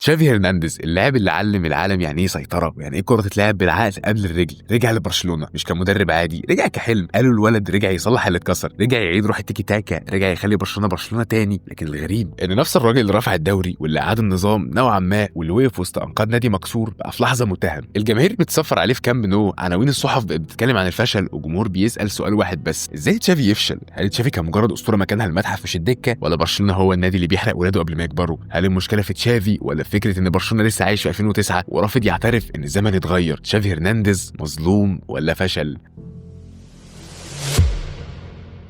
تشافي هرنانديز اللاعب اللي علم العالم يعني ايه سيطره ويعني ايه كره تتلعب بالعقل قبل الرجل، رجع لبرشلونه مش كمدرب عادي، رجع كحلم. قالوا الولد رجع يصلح اللي اتكسر، رجع يعيد روح التيكي تاكا، رجع يخلي برشلونه تاني. لكن الغريب ان نفس الراجل اللي رفع الدوري واللي اعاد النظام نوعا ما واللي وقف وسط انقاض نادي مكسور بقى في لحظه متهم. الجماهير بتصفر عليه في كامب نو، عناوين الصحف بقت بتتكلم عن الفشل، وجمهور بيسال سؤال واحد بس: ازاي تشافي يفشل؟ هل تشافي كان مجرد اسطوره مكانها المتحف مش الدكه، ولا برشلونه هو النادي اللي بيحرق ولاده قبل ما يكبروا؟ هل المشكله في تشافي ولا في فكره ان برشلونه لسه عايش في 2009 ورافض يعترف ان الزمن اتغير؟ تشافي هرنانديز مظلوم ولا فشل؟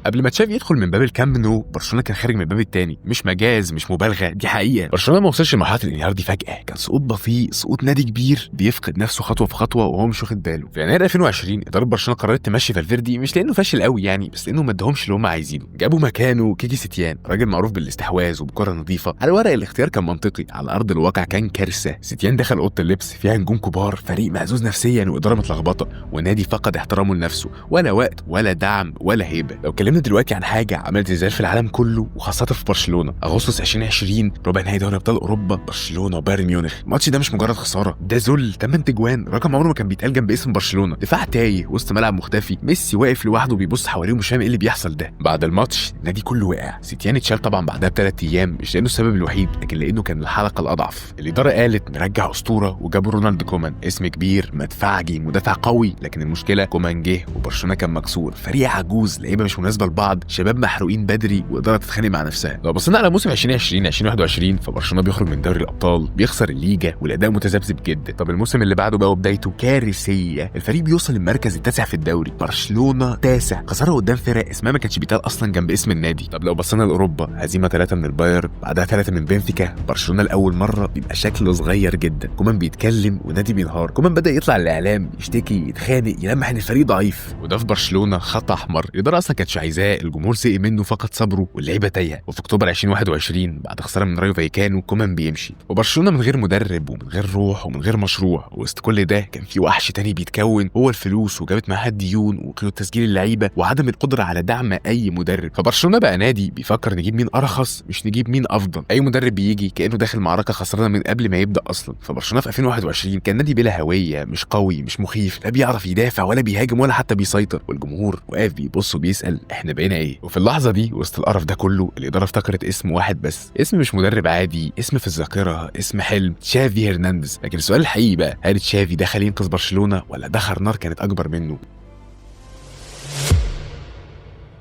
قبل ما تشافي يدخل من باب الكامب نو، برشلونه كان خارج من الباب الثاني، مش مجاز مش مبالغه، دي حقيقه. برشلونه ما وصلش لمرحله الانهيار دي فجاه، كان سقوط بطيء، سقوط نادي كبير بيفقد نفسه خطوه في خطوه وهو مش واخد باله. في يناير 2020 اداره برشلونه قررت تمشي فالفيردي، مش لانه فاشل قوي يعني، بس لانه ما ادهمش اللي هم عايزينه. جابوا مكانه كيكي ستيان، راجل معروف بالاستحواذ وبكره نظيفه. على الورق الاختيار كان منطقي، على ارض الواقع كان كارثه. ستيان دخل اوضه اللبس فيها نجوم كبار، فريق مهزوز نفسيا واداره متلخبطه، ونادي فقد احترامه لنفسه، ولا وقت ولا دعم ولا هيبه. لو اتكلمنا دلوقتي عن حاجه عملت زلزال في العالم كله وخاصه في برشلونه، اغسطس 2020 ربع نهائي دوري ابطال اوروبا، برشلونه وبايرن ميونخ. الماتش ده مش مجرد خساره، ده ذل. 8 تجوان، رقم عمره ما كان بيتقال جنب اسم برشلونه. دفاع تايه، وسط ملعب مختفي، ميسي واقف لوحده بيبص حواليه ومش فاهم ايه اللي بيحصل ده. بعد الماتش النادي كله وقع. ستيان اتشال طبعا بعدها ب3 ايام، مش لانه السبب الوحيد، لكن لانه كان الحلقه الاضعف. الاداره قالت نرجع اسطوره، وجابوا رونالد كومان، اسم كبير مدفعجي مدافع قوي، لكن المشكله كومان جه وبرشلونه كان مكسور، فريق عجوز، لعيبه مش مناسبه لبعض، شباب محروقين بدري، واداره تتخانق مع نفسها. لو بصينا على موسم 2020 2021 فبرشلونه بيخرج من دوري الابطال، بيخسر الليجا، والاداء متذبذب جدا. طب الموسم اللي بعده بقى وبدايته كارثيه، الفريق بيوصل للمركز التاسع في الدوري، برشلونه تاسع، خساره قدام فرق اسمها ما كانش بيتقال اصلا جنب اسم النادي. طب لو بصينا لاوروبا، هزيمه 3 من البايرن، بعدها 3 من بنفيكا. برشلونه لاول مره بيبقى شكله صغير جدا، كومان بيتكلم ونادي بينهار، كومان بدا يطلع الاعلام يشتكي يتخانق يلمح ان الفريق ضعيف، وده في برشلونه خط احمر. الاداره اصلا كانتش عايزاه، الجمهور سئ منه فقد صبره، واللعيبه تايهه. وفي اكتوبر 2021 بعد خساره من رايو فايكانو، كومان بيمشي، وبرشلونه من غير مدرب ومن غير روح ومن غير مشروع. وسط كل ده كان في وحش تاني بيتكون، هو الفلوس، وجابت معاها الديون وقيود تسجيل اللعيبه وعدم القدره على دعم اي مدرب. فبرشلونه بقى نادي بيفكر نجيب مين ارخص مش نجيب مين افضل. اي مدرب بيجي كانه داخل معركه خسرانه من قبل ما يبدا اصلا. فبرشلونه في 2021 كان نادي بلا هويه، مش قوي مش مخيف، لا بيعرف يدافع ولا بيهاجم ولا حتى بيسيطر، والجمهور واقف بيبص وبيسال احنا بقينا ايه؟ وفي اللحظه دي وسط القرف ده كله، الاداره افتكرت اسم واحد بس، اسم مش مدرب عادي، اسم في الذاكره، اسم حلم، تشافي هرنانديز. لكن السؤال الحقيقي بقى، هل تشافي دخل ينقذ برشلونه ولا دخل نار كانت اكبر منه؟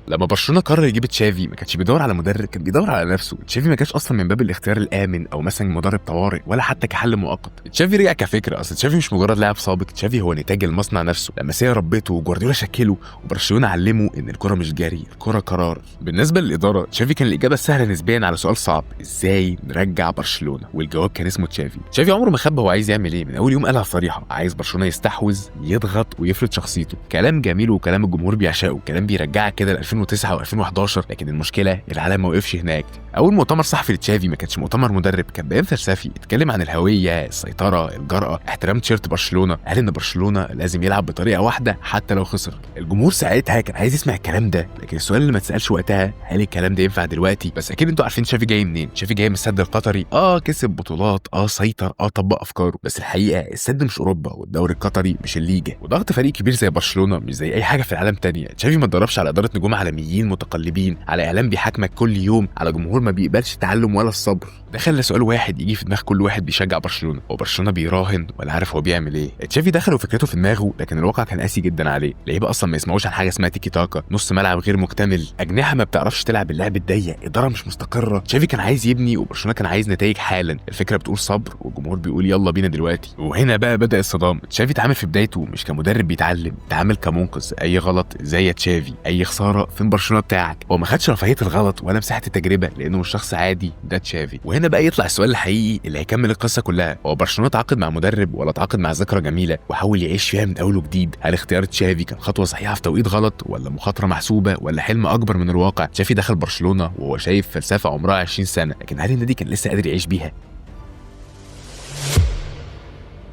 لما برشلونه قرر يجيب تشافي ما كانش بيدور على مدرب، كان بيدور على نفسه. تشافي ما جاش اصلا من باب الاختيار الامن او مثلا مدرب طوارئ ولا حتى كحل مؤقت. تشافي رجع كفكره، اصل تشافي مش مجرد لاعب سابق، تشافي هو نتاج المصنع نفسه. لما سيا ربته وجوارديولا شكله وبرشلونه علمه ان الكره مش جري، الكره قرار. بالنسبه للاداره، تشافي كان الاجابه السهله نسبيا على سؤال صعب: ازاي نرجع برشلونه؟ والجواب كان اسمه تشافي. تشافي عمره ما خبى هو عايز يعمل ايه، من اول يوم قالها صريحه: عايز برشلونه يستحوذ، يضغط ويفرض شخصيته. كلام جميل وكلام الجمهور بيعشقه، كلام بيرجعك كده ل 2009 و2011. لكن المشكله العالم ما وقفش هناك. اول مؤتمر صحفي لتشافي ما كانش مؤتمر مدرب، كان بيان فلسفي، اتكلم عن الهويه، السيطره، الجرأه، احترام تيشيرت برشلونه، قال ان برشلونه لازم يلعب بطريقه واحده حتى لو خسر. الجمهور ساعتها كان عايز يسمع الكلام ده، لكن السؤال اللي ما اتسالش وقتها هل الكلام ده ينفع دلوقتي؟ بس اكيد انتوا عارفين تشافي جاي منين. تشافي جاي من السد القطري، كسب بطولات، سيطر، طبق افكاره، بس الحقيقه السد مش اوروبا، والدوري القطري مش الليجا، وضغط فريق كبير زي برشلونه مش زي اي حاجه في العالم تانية. تشافي ما اتدربش على اداره نجوم عالميين متقلبين، على اعلام بيحاكمك كل يوم، على جمهور ما بيقبلش التعلم ولا الصبر. ده خلى سؤال واحد يجي في دماغ كل واحد بيشجع برشلونه: هو برشلونه بيراهن ولا عارف هو بيعمل ايه؟ تشافي دخل وفكرته في دماغه، لكن الواقع كان قاسي جدا عليه. لعيبه اصلا ما يسمعوش عن حاجه اسمها تيكي تاكا، نص ملعب غير مكتمل، اجنحه ما بتعرفش تلعب اللعب الضيق، اداره مش مستقره. تشافي كان عايز يبني وبرشلونه كان عايز نتائج حالا. الفكره بتقول صبر والجمهور بيقول يلا بينا دلوقتي. وهنا بقى بدا الصدام. تشافي اتعامل في بدايته مش كمدرب بيتعلم، اتعامل كمنقذ. اي غلط زي تشافي، اي خساره فين برشلونه بتاعك. هو ما خدش رفاهيه الغلط ولا مساحه التجربه لانه مش شخص عادي، ده تشافي. وهنا بقى يطلع السؤال الحقيقي اللي هيكمل القصه كلها: هو برشلونه تعاقد مع مدرب ولا تعاقد مع ذكرى جميله وحاول يعيش فيها من اول وجديد؟ هل اختيار تشافي كان خطوه صحيحه في توقيت غلط، ولا مخاطره محسوبه، ولا حلم اكبر من الواقع؟ تشافي دخل برشلونه وهو شايف فلسفه عمرها 20 سنه، لكن هل النادي كان لسه قادر يعيش بيها؟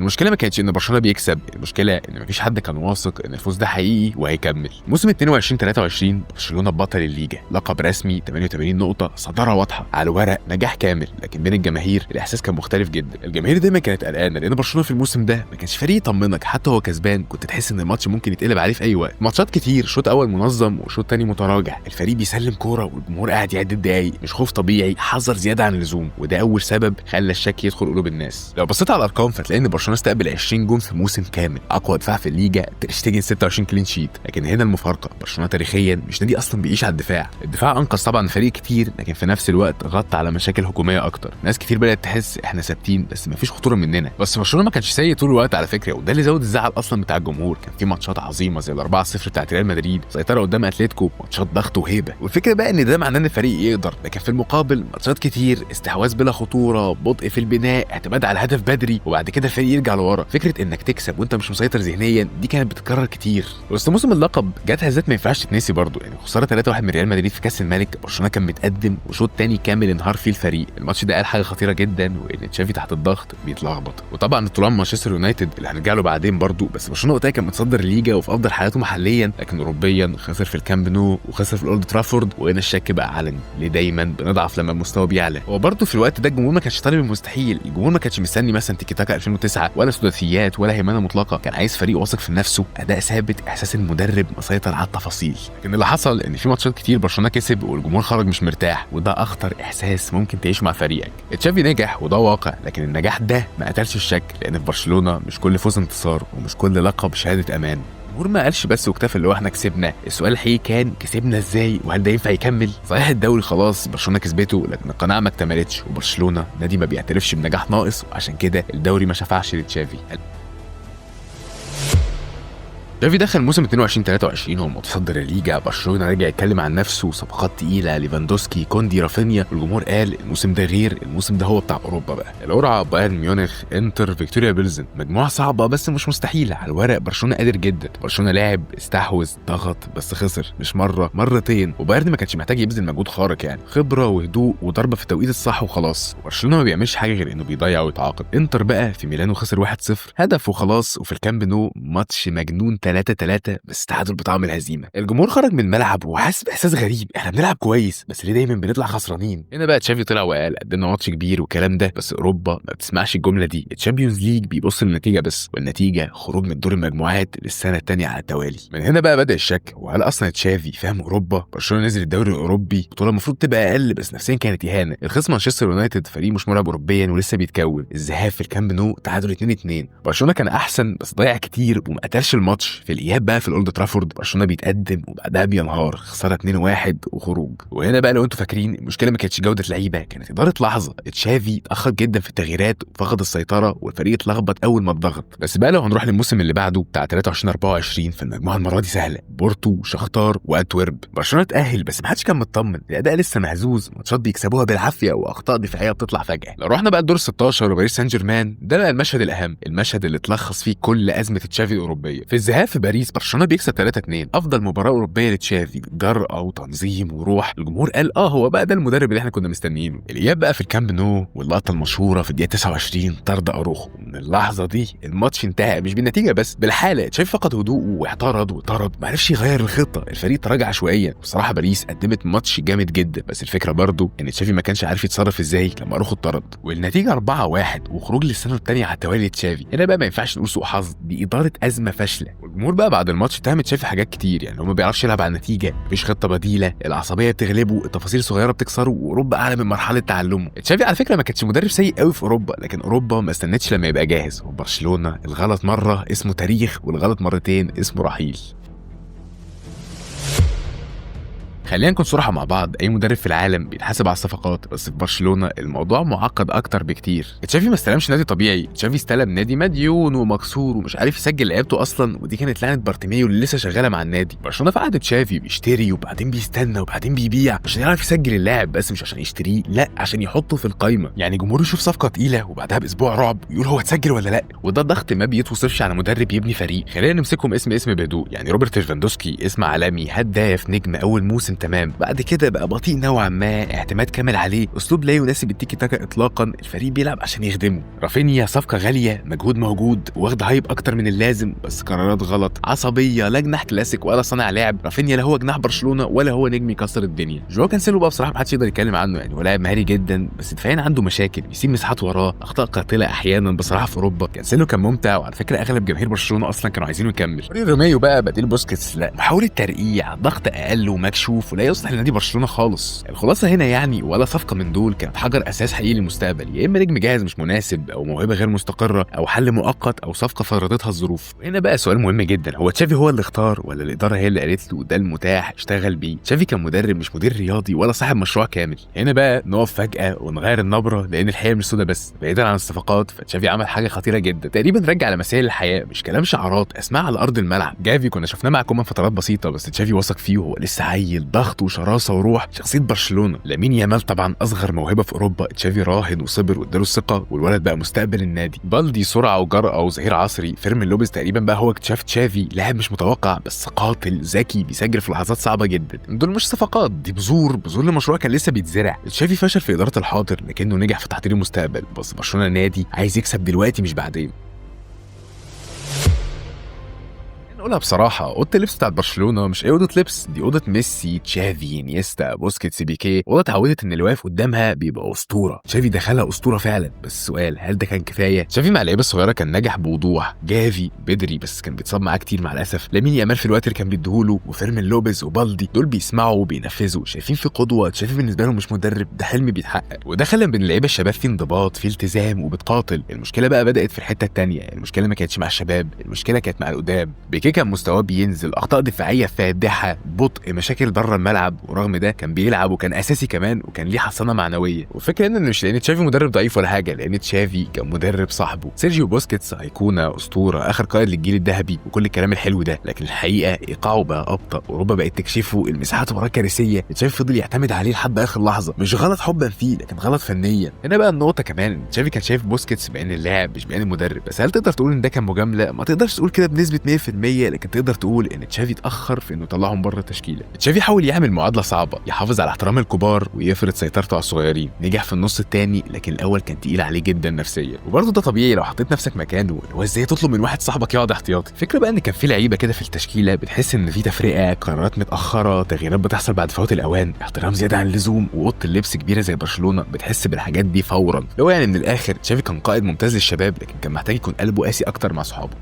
المشكله ما كانتش ان برشلونه بيكسب، المشكله ان مفيش حد كان واثق ان الفوز ده حقيقي وهيكمل. موسم 22 23 برشلونه بطل الليجا، لقب رسمي، 88 نقطه، صداره واضحه على الورق، نجاح كامل. لكن بين الجماهير الاحساس كان مختلف جدا. الجماهير دايما كانت قلقانه لان برشلونه في الموسم ده ما كانش فريق يطمنك، حتى هو كسبان كنت تحس ان الماتش ممكن يتقلب عليه في اي وقت. ماتشات كتير شوط اول منظم وشوط تاني متراجع، الفريق بيسلم كوره والجمهور قاعد يعد الدقايق، مش خوف طبيعي، حذر زياده عن اللزوم، وده اول سبب خلى الشك يدخل قلوب الناس. لو بصيت على الارقام فتلاقي ان برشلونه استقبل 20 جون في موسم كامل، اقوى دفاع في الليجا، تير شتيجن 26 كلين شيت. لكن هنا المفارقه، برشلونه تاريخيا مش نادي اصلا بيعيش على الدفاع. الدفاع انقذ طبعا فريق كتير، لكن في نفس الوقت غطى على مشاكل هجوميه اكتر. ناس كتير بدات تحس احنا ثابتين بس مفيش خطوره مننا. بس برشلونه ما كانش سيء طول الوقت على فكره، وده اللي زود الزعل اصلا بتاع الجمهور. كان في ماتشات عظيمه زي ال4-0 بتاعت ريال مدريد، سيطره قدام اتلتيكو، ماتشات ضغط وهيبه. والفكره بقى ان ده معناه ان الفريق يقدر، لكن في المقابل ماتشات كتير استحواذ بلا خطوره، بطء في البناء، اعتماد على الهدف بدري وبعد كده الفريق يرجع لورا. فكره انك تكسب وانت مش مسيطر ذهنيا دي كانت بتتكرر كتير. وسط موسم اللقب جت هزات ما ينفعش تتنسي برضه، يعني خساره 3-1 من ريال مدريد في كاس الملك. برشلونه كان متقدم وشوط تاني كامل انهار فيه الفريق. الماتش ده قال حاجه خطيره جدا، وان تشافي تحت الضغط بيتلخبط. وطبعا طلوع مانشستر يونايتد اللي هنرجع له بعدين برضه، بس برشلونه وقتها كان متصدر الليجا وفي افضل حالاته محليا، لكن اوروبيا خسر في الكامب نو وخسر في الاولد ترافورد. وهنا الشك بقى علني، ليه دايما بنضعف لما المستوى بيعلى. هو برضه في الوقت ده الجمهور ما كانش طالب المستحيل، الجمهور ما كانش مستني مثلا تيكي تاكا 2009 ولا سداسيات ولا هيمنه مطلقه، كان عايز فريق واثق في نفسه، اداء ثابت، احساس المدرب مسيطر على التفاصيل. لكن اللي حصل ان في ماتشات كتير برشلونه كسب والجمهور خرج مش مرتاح، وده اخطر احساس ممكن تعيشه مع فريقك. تشافي نجح وده واقع، لكن النجاح ده ما قتلش الشك، لان في برشلونه مش كل فوز انتصار ومش كل لقب شهاده امان. الجمهور ما قالش بس واكتفى اللي هو احنا كسبنا، السؤال الحقيقي كان كسبنا ازاي وهل ده ينفع يكمل؟ صحيح الدوري خلاص برشلونه كسبته، لكن القناعه ما اكتملتش، وبرشلونه نادي ما بيعترفش بنجاح ناقص، وعشان كده الدوري ما شفعش لتشافي. تشافي دخل موسم 22 23 هو متصدر الليجا، برشلونه رجع يتكلم عن نفسه، صفقات تقيله، ليفاندوسكي، كوندي، رافينيا، والجمهور قال الموسم ده غير، الموسم ده هو بتاع اوروبا بقى. القرعه بايرن ميونخ، انتر، فيكتوريا بيلزن، مجموعه صعبه بس مش مستحيله. على الورق برشلونه قادر جدا، برشلونه لاعب، استحوذ، ضغط، بس خسر مش مره، مرتين. وبايرن ما كانش محتاج يبذل مجهود خارق، يعني خبره وهدوء وضربه في التوقيت الصح وخلاص. برشلونه ما بيعملش حاجه غير انه بيضيع ويتعاقب. انتر بقى في ميلانو خسر 1-0 هدف وخلاص، وفي الكامب نو ماتش مجنون 3-3 بس تعادل بطعم الهزيمه. الجمهور خرج من الملعب وحاسس باحساس غريب، احنا بنلعب كويس بس ليه دايما بنطلع خسرانين؟ هنا بقى تشافي طلع وقال قدمنا ماتش كبير والكلام ده، بس اوروبا ما بتسمعش الجمله دي. الشامبيونز ليج بيبص للنتيجه بس، والنتيجه خروج من دور المجموعات للسنه الثانيه على التوالي. من هنا بقى بدا الشك، وهل اصلا تشافي فاهم اوروبا؟ برشلونه نزل الدوري الاوروبي، بطوله المفروض تبقى اقل بس نفسيا كانت اهانه. الخصم مانشستر يونايتد فريق مش مرعب اوروبيا ولسه بيتكون، الذهاب في الكامب نو تعادل 2-2. برشلونه كان احسن بس ضيع كتير وما قتلش الماتش. في الاياب بقى في الاولد ترافورد برشلونه بيتقدم وبعدها بينهار، خساره 2-1 وخروج. وهنا بقى لو انتوا فاكرين المشكله ما كانتش جوده لعيبه، كانت اداره لحظه. تشافي اتاخر جدا في التغييرات وفقد السيطره والفريق اتلخبط اول ما اتضغط. بس بقى لو هنروح للموسم اللي بعده بتاع 23 24 في المجموعه المره دي سهله، بورتو، شختار، وانتورب. برشلونه اتاهل بس ما حدش كان مطمن، الاداء لسه مهزوز، ماتشات بيكسبوها بالعافيه واخطاء دفاعيه بتطلع فجاه. لو رحنا بقى الدور 16 وباريس سان جيرمان، ده بقى المشهد الاهم، المشهد اللي اتلخص فيه كل ازمه تشافي الاوروبيه. في الذهاب في باريس برشلونه بيكسب 3-2، افضل مباراه اوروبيه لتشافي، جرأه وتنظيم وروح. الجمهور قال هو بقى ده المدرب اللي احنا كنا مستنيينه. الاياب بقى في الكامب نو، واللقطه المشهوره في الدقيقه 29 طرد اروخو. من اللحظه دي الماتش انتهى، مش بالنتيجه بس بالحاله. تشافي فقد هدوءه واعترض وطرد، ما عرفش يغير الخطه، الفريق تراجع عشوائيا. بصراحه باريس قدمت ماتش جامد جدا، بس الفكره برضو ان تشافي ما كانش عارف يتصرف ازاي لما اروخو اتطرد، والنتيجه 4-1 وخروج للسنه الثانيه على التوالي تشافي. هنا بقى ما ينفعش نقول سوء حظ، دي اداره ازمه فاشله. والجمهور بقى بعد الماتش اتهم تشافي حاجات كتير، يعني هو ما بيعرفش يلعب على النتيجه، مفيش خطه بديله، العصبيه بتغلبه، التفاصيل الصغيره بتكسره، واوروبا اعلى من مرحله تعلمه. تشافي على فكره ما كانش مدرب سيء قوي في اوروبا، لكن اوروبا ما استنتش لما يبقى جاهز. وبرشلونه الغلط مره اسمه تاريخ، والغلط مرتين اسمه رحيل. خلينا نكون صراحة مع بعض، أي مدرب في العالم بيتحاسب على الصفقات، بس في برشلونة الموضوع معقد أكتر بكتير. تشافي ما استلمش نادي طبيعي، تشافي استلم نادي مديون ومكسور ومش عارف يسجل لعيبته أصلا، ودي كانت لعنة بارتيميو اللي لسه شغالة مع النادي. برشلونة في عهد تشافي بيشتري وبعدين بيستنى وبعدين بيبيع عشان يعرف يسجل اللاعب، بس مش عشان يشتريه، لا عشان يحطه في القايمة. يعني جمهور يشوف صفقة تقيلة وبعدها بأسبوع رعب يقول هو اتسجل ولا لا، وده ضغط ما بيتوصفش على مدرب يبني فريق. خلينا نمسكهم اسم بهدوء، يعني روبرت ليفاندوسكي اسم عالمي، هداف، نجم، أول موسم تمام، بعد كده بقى بطيء نوعا ما، اعتماد كامل عليه، اسلوب لا يناسب التيكي تاكا اطلاقا، الفريق بيلعب عشان يخدمه. رافينيا صفقه غاليه، مجهود موجود، واخد هايب اكتر من اللازم، بس قرارات غلط، عصبيه، لا جناح كلاسيك ولا صانع لعب. رافينيا لا هو جناح برشلونه ولا هو نجم يكسر الدنيا. جواو كانسيلو بقى بصراحه محدش يقدر يتكلم عنه، يعني هو لاعب مهاري جدا بس دفاعيا عنده مشاكل، بيسيب مساحات وراه، اخطاء قاتله احيانا بصراحه في اوروبا. كانسيلو كان ممتع، وعلى فكره اغلب جماهير برشلونه اصلا كانوا عايزينه يكمل. روميو بقى بديل بوسكيتس، لا محاوله ترقيع، ضغط اقل ومكشوف، ولا يصلح لنادي برشلونه خالص. الخلاصه هنا يعني ولا صفقه من دول كانت حجر اساس حقيقي للمستقبل، يا اما نجم جاهز مش مناسب، او موهبه غير مستقره، او حل مؤقت، او صفقه فرضتها الظروف. هنا بقى سؤال مهم جدا، هو تشافي هو اللي اختار ولا الاداره هي اللي قالت له ده المتاح اشتغل بيه؟ تشافي كان مدرب مش مدير رياضي ولا صاحب مشروع كامل. هنا بقى نقف فجاه ونغير النبره، لان الحقيقه مش سودا بس. بعيدا عن الصفقات، فتشافي عمل حاجه خطيره جدا، تقريبا رجع لمسائل الحياه، مش كلام شعارات، اسمها على ارض الملعب. جافي كنا شفناه مع كومان فترات بسيطه، بس تشافي وثق فيه وهو لسه عيل، ضغط وشراسه وروح شخصيه برشلونه. لامين يامال طبعا اصغر موهبه في اوروبا، تشافي راهن وصبر واداله الثقه، والولد بقى مستقبل النادي. بالدي سرعه وجرأه وظهير عصري. فيرمين لوبيز تقريبا بقى هو اكتشاف تشافي، لاعب مش متوقع بس قاتل ذكي، بيسجل في لحظات صعبه جدا. دول مش صفقات، دي بذور لمشروع كان لسه بيتزرع. تشافي فشل في اداره الحاضر لكنه نجح في تحضير المستقبل، بس برشلونه نادي عايز يكسب دلوقتي مش بعدين. نقولها بصراحة، أوضة اللبس بتاعت برشلونة مش أي أوضة لبس، دي أوضة ميسي، تشافي، انيستا، بوسكيتس، بيكيه. أوضة اتعودت إن اللي واقف قدامها بيبقى أسطورة. تشافي دخلها أسطورة فعلا، بس السؤال هل ده كان كفاية؟ تشافي مع اللعيبة الصغيرة كان نجح بوضوح، جافي بدري بس كان بيتصاب معاه كتير مع الأسف، لامين يامال في الوقت اللي كان بيديهوله، وفيرمين لوبيز وبالدي دول بيسمعوا وبينفذوا، شايفين في قدوة. تشافي بالنسبة لهم مش مدرب، ده حلم بيتحقق، وده خلى بين اللعيبة الشباب في انضباط، في التزام وبتقاتل. المشكلة بقى بدأت في الحتة التانية، المشكلة ما كانتش مع الشباب، المشكلة كانت مع القدام. بيكيه كان مستواه بينزل، اخطاء دفاعيه فادحه، بطء، مشاكل بره الملعب، ورغم ده كان بيلعب وكان اساسي كمان، وكان ليه حصانه معنويه. والفكره ان مش لان تشافي مدرب ضعيف ولا حاجه، لان تشافي كان مدرب صاحبه. سيرجيو بوسكيتس ايقونه، اسطوره، اخر قائد للجيل الذهبي، وكل الكلام الحلو ده، لكن الحقيقه ايقاعه بقى ابطا، اوروبا بقت تكشفه، المساحات وراه كارثيه. تشافي فضل يعتمد عليه لحد اخر لحظه، مش غلط حبا فيه لكن غلط فنيا. هنا بقى النقطه كمان، تشافي كان شايف بوسكيتس بعين اللاعب مش بعين المدرب. بس هل تقدر تقول ان ده كان مجامله؟ ما تقدرش تقول كده بنسبه 100%، لكن تقدر تقول ان تشافي اتاخر في انه يطلعهم بره التشكيله. تشافي حاول يعمل معادله صعبه، يحافظ على احترام الكبار ويفرض سيطرته على الصغيرين. نجح في النص الثاني، لكن الاول كان تقيل عليه جدا نفسيا، وبرضه ده طبيعي لو حطيت نفسك مكانه، اللي هو ازاي تطلب من واحد صاحبك يقعد احتياطي. الفكره بقى ان كان في لعيبه كده في التشكيله بتحس ان في تفرقه، قرارات متاخره، تغييرات بتحصل بعد فوات الاوان، احترام زياده عن اللزوم، واوضه اللبس كبيره زي برشلونه بتحس بالحاجات دي فورا. اللي هو يعني من الاخر تشافي كان قائد ممتاز للشباب، لكن كان محتاج يكون قلبه قاسي اكتر مع صحابه.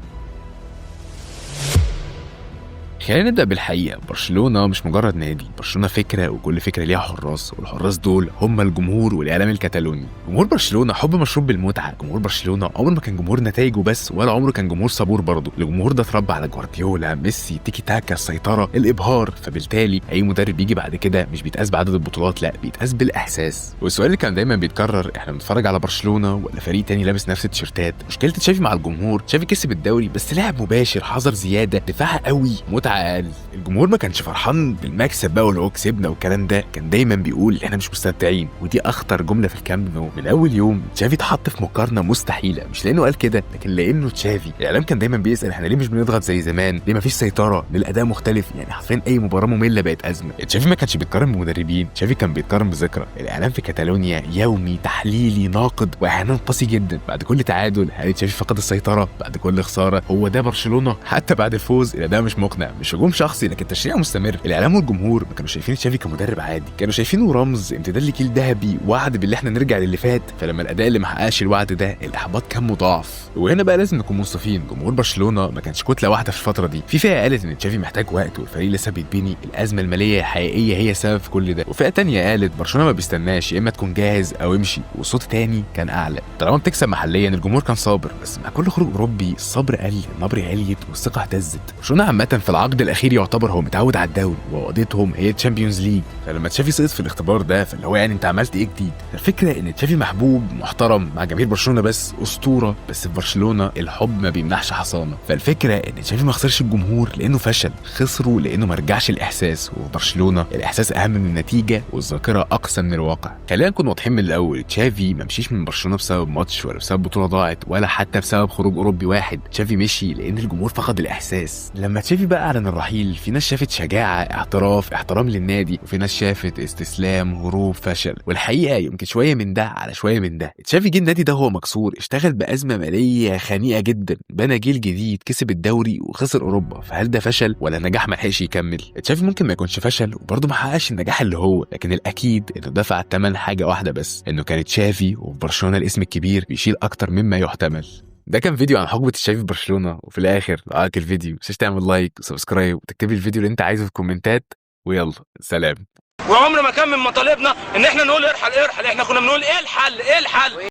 خلينا نبدأ بالحقيقة، برشلونة مش مجرد نادي، برشلونة فكرة، وكل فكرة ليها حراس، والحراس دول هم الجمهور والإعلام الكتالوني. جمهور برشلونة حب مشروب بالمتعة، جمهور برشلونة عمره ما كان جمهور نتائجه بس، ولا عمره كان جمهور صبور برضه. الجمهور ده اتربى على جوارديولا، ميسي، تيكي تاكا، السيطرة، الإبهار، فبالتالي أي مدرب بيجي بعد كده مش بيتقاس بعدد البطولات، لا بيتقاس بالإحساس. والسؤال اللي كان دايما بيتكرر، احنا بنتفرج على برشلونة ولا فريق تاني لابس نفس التيشيرتات؟ مشكلة تشافي مع الجمهور، تشافي كسب الدوري بس لعب مباشر، حذر زيادة، دفاع قوي، متعة أقل. الجمهور ما كانش فرحان بالمكسب بقى واللي هو كسبنا والكلام ده، كان دايما بيقول احنا مش مستمتعين، ودي اخطر جمله في الكامب نو. من اول يوم تشافي اتحط في مقارنه مستحيله، مش لانه قال كده لكن لانه تشافي. الاعلام كان دايما بيسال احنا ليه مش بنضغط زي زمان، ليه ما فيش سيطره، ليه الاداء مختلف، يعني حرفيا اي مباراه ممله بقت ازمه. تشافي ما كانش بيتقارن بمدربين، تشافي كان بيتقارن بذكرى. الاعلام في كاتالونيا يومي، تحليلي، ناقد، واحيانا قاسي جدا. بعد كل تعادل هل تشافي فقد السيطره؟ بعد كل خساره هو ده برشلونه؟ حتى بعد الفوز الاداء مش مقنع، مش هجوم شخصي لكن تشريع مستمر. الاعلام والجمهور ما كانوا شايفين تشافي كمدرب عادي، كانوا شايفينه رمز، امتداد لجيل ذهبي، وعد باللي احنا نرجع للي فات. فلما الاداء اللي ما حققش الوعد ده، الاحباط كان مضاعف. وهنا بقى لازم نكون منصفين، جمهور برشلونه ما كانش كتله واحده في الفتره دي. في فئه قالت ان تشافي محتاج وقت والفريق لسه بيتبني، الازمه الماليه الحقيقيه هي سبب في كل ده. وفئه تانية قالت برشلونه ما بيستناش، يا اما تكون جاهز او امشي. والصوت تاني كان اعلى، طالما بتكسب محليا الجمهور كان صابر، بس مع كل خروج اوروبي الصبر قل، النبر عليت والثقه اهتزت. برشلونه عامه في العقد الاخير يعتبر هو متعود على الدوري، وقضيتهم هي الشامبيونز ليج. فلما تشافي سقط في الاختبار ده، فاللي هو يعني انت عملت ايه جديد؟ الفكره ان تشافي محبوب محترم مع جماهير برشلونه، بس اسطوره، بس في برشلونه الحب ما بيمنحش حصانه. فالفكره ان تشافي ما خسرش الجمهور لانه فشل، خسروا لانه ما رجعش الاحساس، وفي برشلونه الاحساس اهم من النتيجه والذاكره اقسى من الواقع. خلينا نكون واضحين من الاول، تشافي ما مشيش من برشلونه بسبب ماتش ولا بسبب بطوله ضاعت ولا حتى بسبب خروج اوروبي واحد. تشافي مشي لان الجمهور فقد الاحساس. لما تشافي بقى على عن الرحيل في ناس شافت شجاعة، اعتراف، احترام للنادي، وفي ناس شافت استسلام، هروب، فشل. والحقيقة يمكن شوية من ده على شوية من ده. تشافي جه النادي ده هو مكسور، اشتغل بأزمة مالية خنيقة جدا، بنى جيل جديد، كسب الدوري وخسر أوروبا. فهل ده فشل ولا نجاح ما لحقش يكمل؟ تشافي ممكن ما يكونش فشل وبرضه ما حققش النجاح اللي هو، لكن الأكيد إنه دفع الثمن حاجة واحدة بس، إنه كان تشافي وفي برشلونة الاسم الكبير بيشيل أكتر مما يحتمل. ده كان فيديو عن حقبة تشافي في برشلونة. وفي الآخر لو عجبك الفيديو متنساش تعمل لايك وسبسكرايب وتكتب لي الفيديو اللي أنت عايزه في الكومنتات. ويلا سلام. وعمر ما كان من مطالبنا ان احنا نقول ارحل ارحل، احنا كنا بنقول ايه الحل ايه الحل.